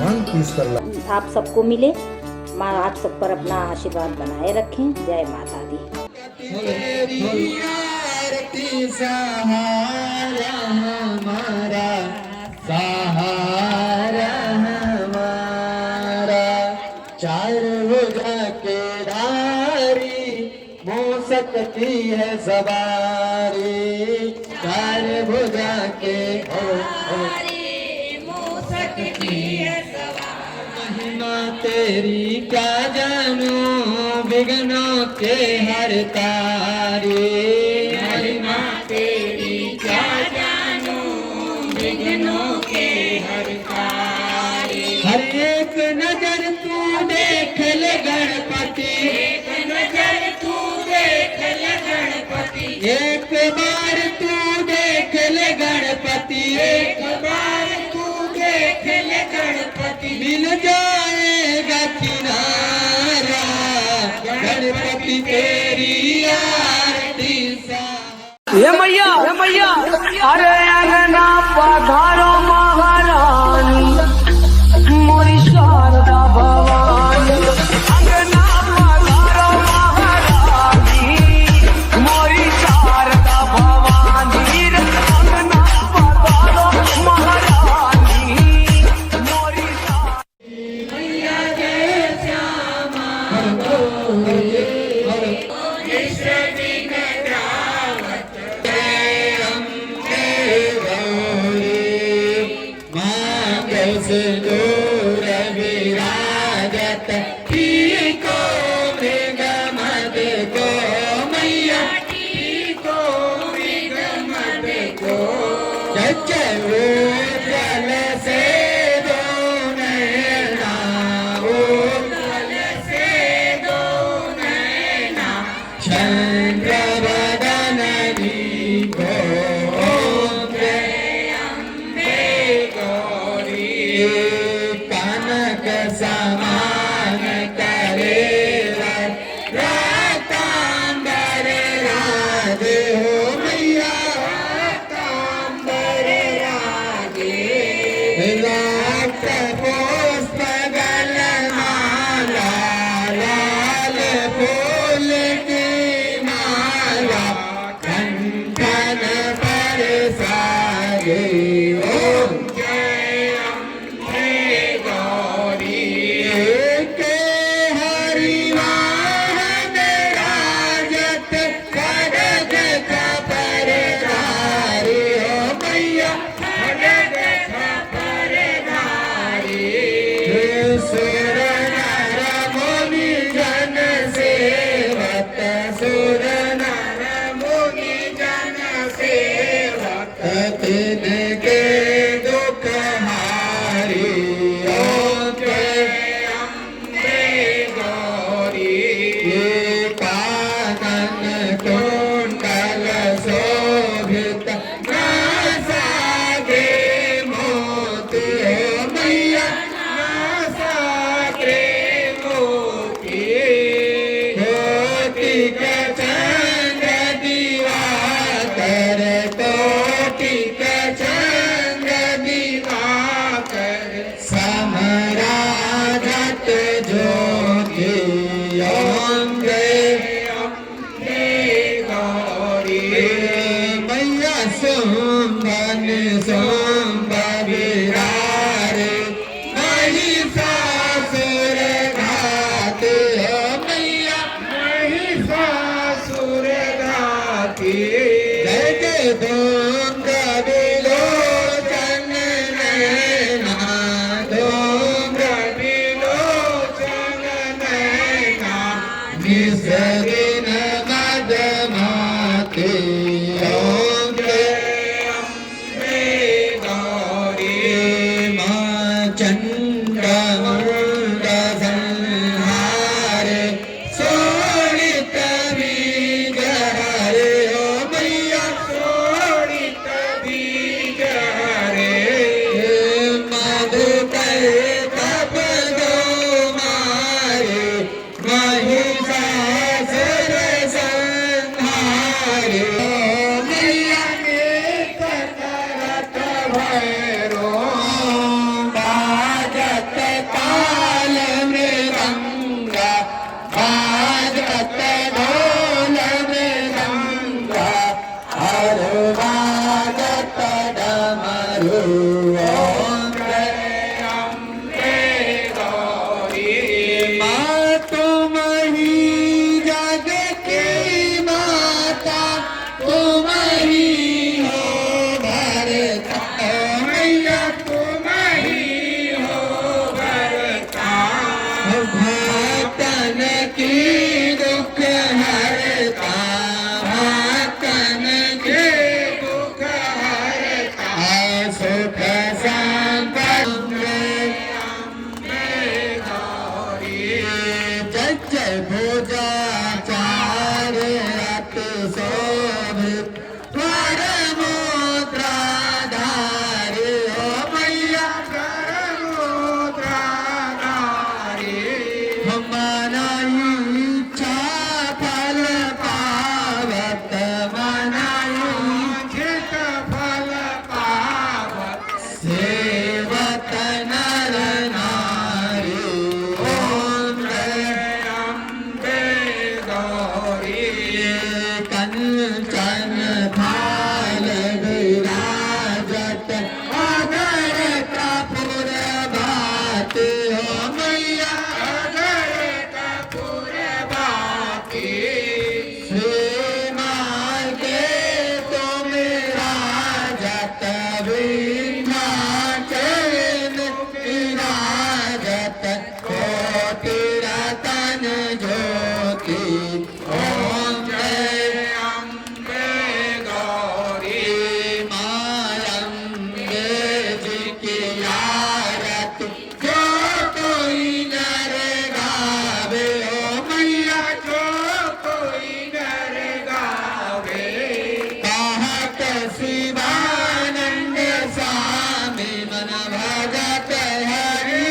आप सबको मिले। माँ आप सब पर अपना आशीर्वाद बनाए रखें। जय माता दी। सहारा हमारा, सहारा हमारा, चार भुजा के धारी हो सकती है सवारी, चार भुजा के धारी हो सकती है सवारी। महिमा तेरी क्या जानू विघ्नों के हरतारी, महिमा तेरी क्या जानू विघ्नों के हरतारी। हर एक नजर तू देख ले गणपति, एक नजर तू देख ले गणपति, एक बार तू देख ले गणपति, एक बार तू देख ले गणपति। मिल जाएगा किनारा गणपति तेरी आरती सा। ये मैया अरे अंगना पधारो महारानी मोरी शारदा भवानी, अंगना पधारो महारानी मोरी शारदा भवानी, अंगना पधारो महारानी मोरी मैया के श्यामा दूर विराजत को मृगमद को मैया को मृगमद को, जल से दो नैना, जल से दो नैना, चंद्र बदन को कनक समान करे रातांबर राधे हो मैया, रातांबर राधे। लाख पुष्प गलमाला, लाल फूल की माला, कंठन पर सागे तिनके दुख हारी ओके अम्बे गौरी, कानन कुंडल शोभित नासागे मोती हो मैया, नासागे मोती। कोटि के चंद्र दिवाकर, कोटि के चंद्र दिवाकर, समराजत ज्योति अम्बे गौरी। मैया सुंदन सुंब विरारे महिषासुर घाती हो मैया, महिषासुर घाती। जय जय दुर्ग विलोचन नैना, दुर्ग विलोचन नैना, निसरिन मदमाती अम्बे गौरी। माँ चंद्रमुंड संहारे शोणित बीज हरे हो मैया, शोणित बीज हरे। मधुकर तप दो मारे महिषासुर संहारे हो मैया, करत भैरो बाजत ओम जय अम्बे गौरी माँ तुम ही जग की माता तुम ही हो भरता मैया तुम ही हो भरता भक्तन की दुख हरता भक्तन के दुख हरता सुख संपन्न अम्बे गौरी जय जय भुजा चार रत शोभित वर मुद्रा धारी ओ मैया वर मुद्रा धारी हमारा इच्छा फल पावत मनाई इच्छित फल पावत सेवत नर नारी ओम जय अम्बे गौरी कंचन थाल विराजत अगर कपूर बाती हो मैया अगर कपूर बाती श्री मार्गे तुम राजत विंध्याचल विराजत कोटि रतन ज्योति ओम जय अम्बे गौरी मायम्बे जी की आरती जो कोई नर गावे ओ मैया जो कोई नर गावे कहत शिवानंद स्वामी मन भगत हरि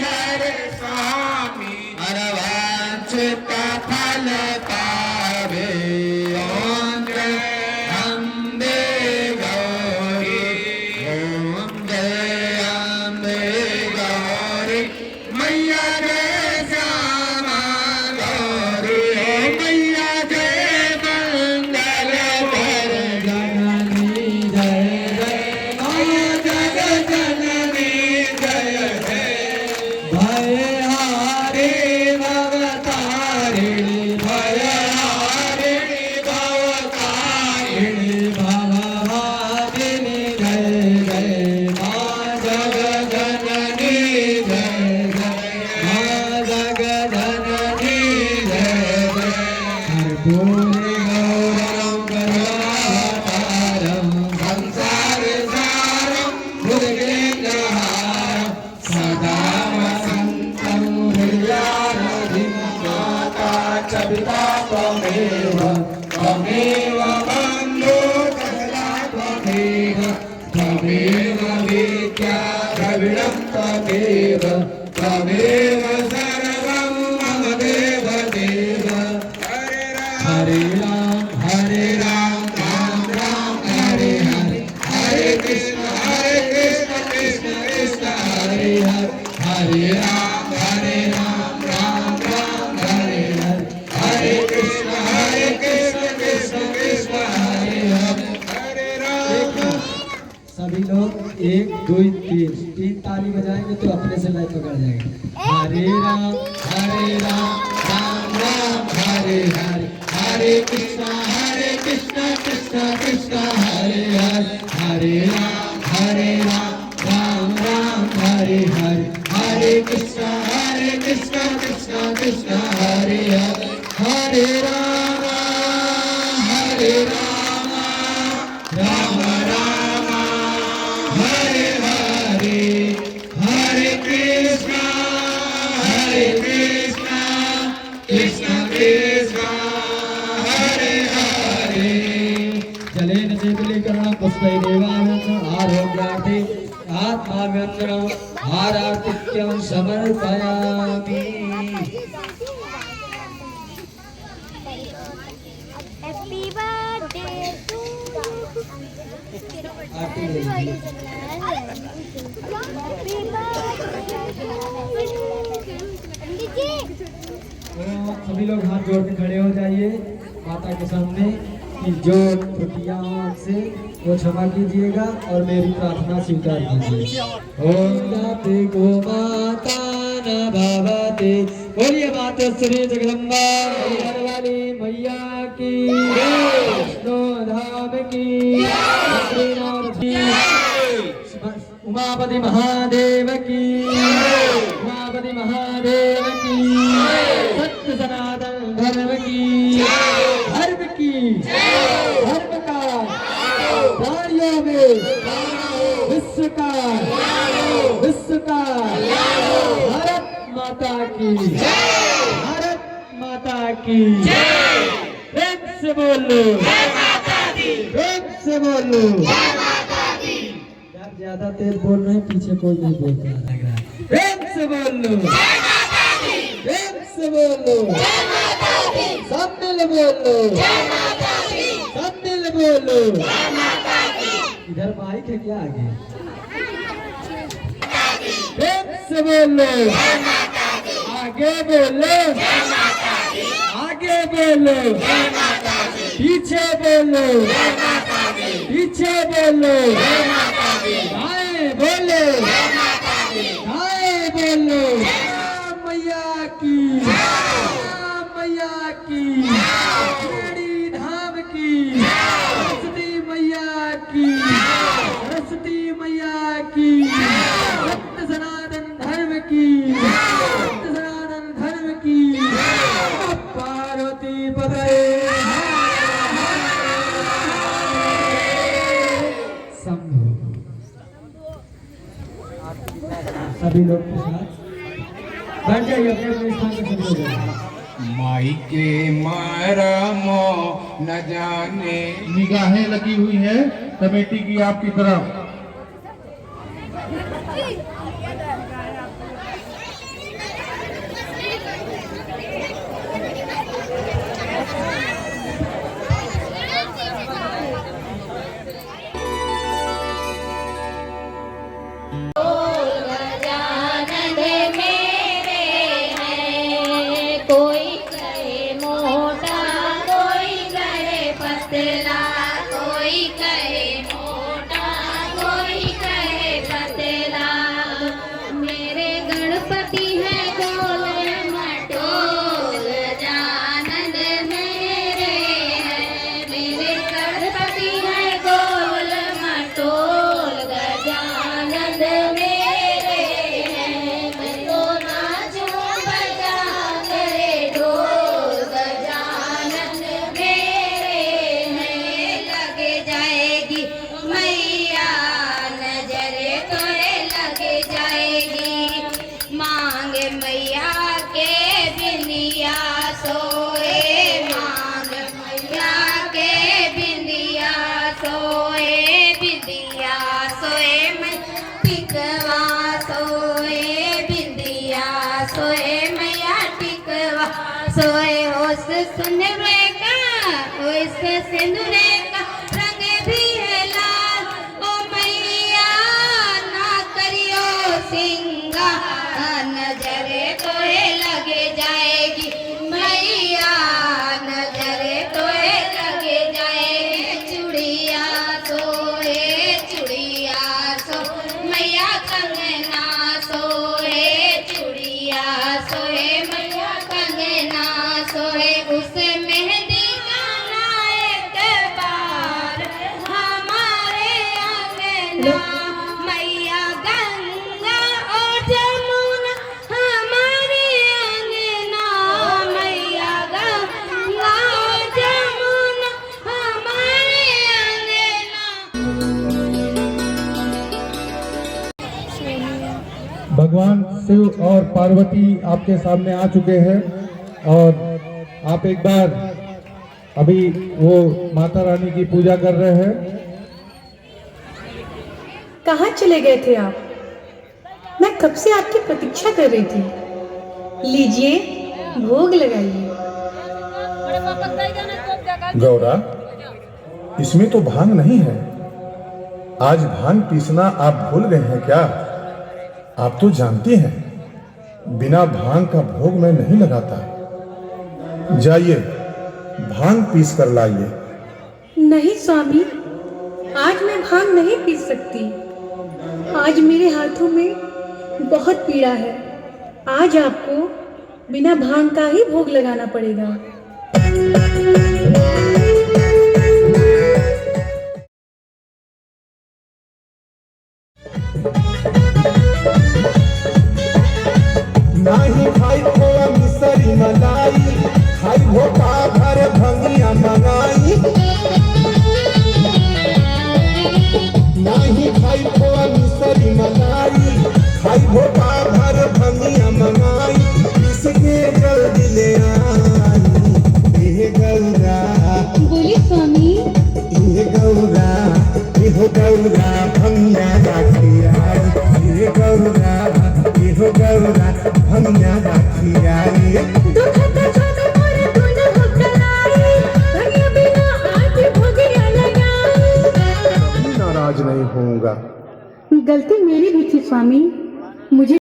हर स्वामी अनवांछित फल पावे ओम जय अम्बे गौरी ओम जय अम्बे गौरी मैया जय श्यामा गौरी ओ मैया जय मंगल कर जननी जय जय ओ जग जननी जय जय भय हारे भवतारिणी भय हारे भवतारिणी भवभागिनी जय जय माँ जग जननी जय जय माँ जग जननी जय जय कर्पूरे गौरवं करुणावतारं संसार सारं भुजगेन्द्रहारं सदा वसन्तं हृदयारधिं माता च पिता त्वमेव त्वमेव बन्धु सकला त्वमेव त्वमेव विद्या द्रविणं त्वमेव त्वमेव सर्वं मम देव देव हरे राम राम राम हरे हरे हरे कृष्ण कृष्ण कृष्ण हरे हरे हरे राम राम राम हरे हरे हरे कृष्ण कृष्ण कृष्ण हरे हरे हरे राम सभी लोग 1 2 3 ताली बजाएंगे तो अपने से लय पकड़ जाएंगे हरे राम राम राम हरे हरे हरे कृष्ण कृष्ण कृष्ण हरे हरे हरे राम राम राम हरे हरे हरे कृष्ण कृष्ण कृष्ण हरे हरे हरे राम राम राम हरे हरे हरे कृष्ण कृष्ण कृष्ण हरे हरे जलेन चेतलीकरणं पुष्पैरेवानन्दं आरोग्यार्थे आत्माव्यञ्जनं हारार्तिक्यं समर्पयामि Happy birthday to आरती ले लीजिए। पंडित जी तो सभी लोग हाथ जोड़ के खड़े हो जाइए माता के सामने। कि जो त्रुटियां से वो क्षमा कीजिएगा और मेरी प्रार्थना स्वीकार कीजिए। ओम जाते गो माता न भवते। बोलिए माता श्री जगदम्बा हर वाली मैया की, विष्णु धाम की, बद्रीनाथ की, उमापति महादेव की, उमापति महादेव की, सत्य सनातन धर्म की, धर्म की, धर्म का प्राणियों में विश्व का भारत माता की, भारत माता की, प्रेम से बोलो, प्रेम से बोलो। यार ज्यादा तेज बोल रहे हैं, पीछे कोई नहीं बोलता लग रहा है। प्रेम से बोलो, प्रेम से बोलो, सब मिल बोलो, सब मिल बोलो। इधर माइक है क्या आगे? प्रेम से बोलो, आगे बोलो, आगे बोलो, पीछे बोलो, पीछे बोलो, दाएं बोलो, दाएं बोलो। मैया की, मैया की, बड़ी धाम की, सरस्वती मैया की, सरस्वती मैया की, सत्य सनातन धर्म की, सत्य सनातन धर्म की, पार्वती पते। सभी लोग के साथ बैठ जाइए अपने अपने स्थान पर, सभी लोग। माई के मरमो न जाने। निगाहें लगी हुई है कमेटी की आपकी तरफ। सिंदूरे का रंग भी है लाल। ओ मैया ना करियो सिंगार, नजरे तोए लगे जाएगी मैया, नजरे तोए लगे जाएगी। चूड़िया सोए, चूड़िया सो मैया, कंगना सोए, चूड़िया सोए मैया, कंगना सोए। उस मेहंदी का नायक बार हमारे अंगना, मैया गंगा और जमुना हमारे अंगना, मैया गंगा और जमुना हमारे अंगना। भगवान शिव और पार्वती आपके सामने आ चुके हैं और आप एक बार अभी वो माता रानी की पूजा कर रहे हैं। कहाँ चले गए थे आप? मैं कब से आपकी प्रतीक्षा कर रही थी। लीजिए, भोग लगाइए। गौरा, इसमें तो भांग नहीं है। आज भांग पीसना आप भूल गए हैं क्या? आप तो जानती हैं, बिना भांग का भोग मैं नहीं लगाता। जाइए, भांग पीस कर लाइए नहीं स्वामी, आज मैं भांग नहीं पी सकती। आज मेरे हाथों में बहुत पीड़ा है। आज आपको बिना भांग का ही भोग लगाना पड़ेगा। नाही खाई खोआ मिसरी मलाई, खाई हो भर भंगिया मंगाई। नाही खाई खोआ मिसरी मलाई, खाई हो भर भंगिया मंगाई। इसके जल्दी ले आई ये गौरा, बोले स्वामी। ये गौरा, ये गौरा भंगिया राखी आई। ये गौरा, ये गौरा भंगिया राखी आई। नाराज नहीं होऊंगा। गलती मेरी भी थी स्वामी, मुझे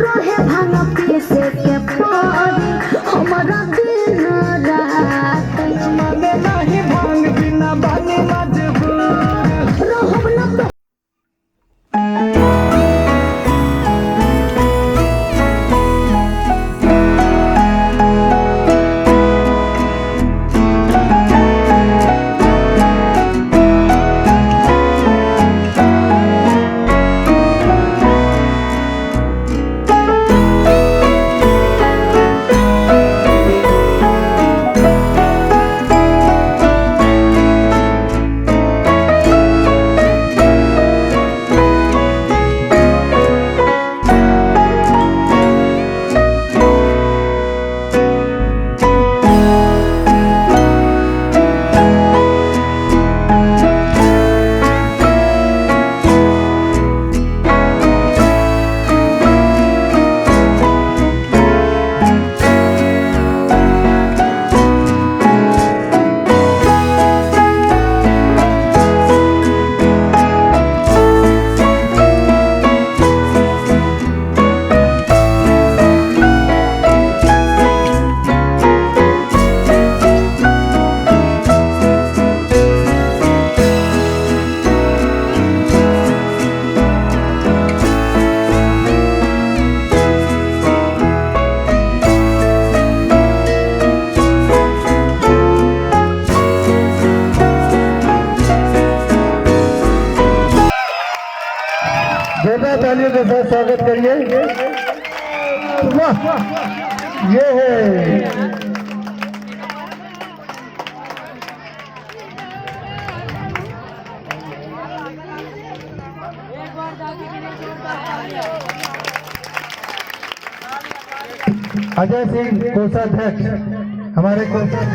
रहे भांग पीसे के पारी हमारा दिन रात मने नहीं भांग बिना बानी मजबूर। रहब न जोरदार तालियों के साथ स्वागत करिए। वाह, ये है अजय सिंह कोषाध्यक्ष, हमारे तालियों में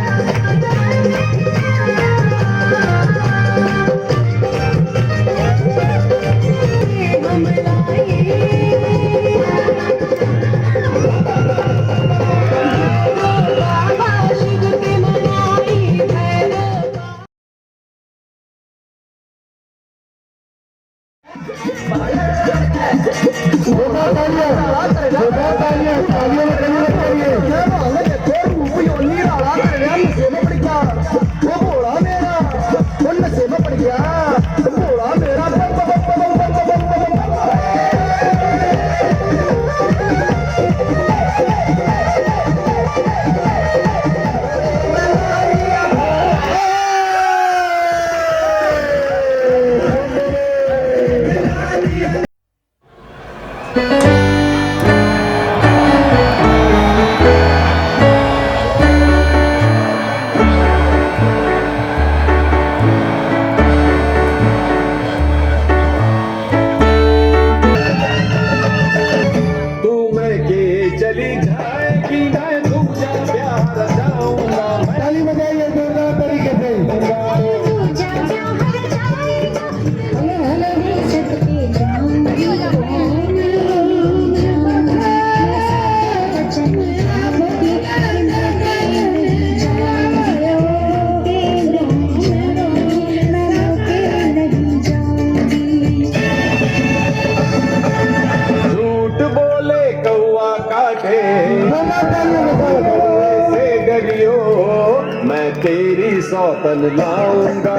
तेरी सौतन लाऊंगा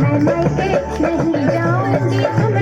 मैं मायके नहीं जाऊंगी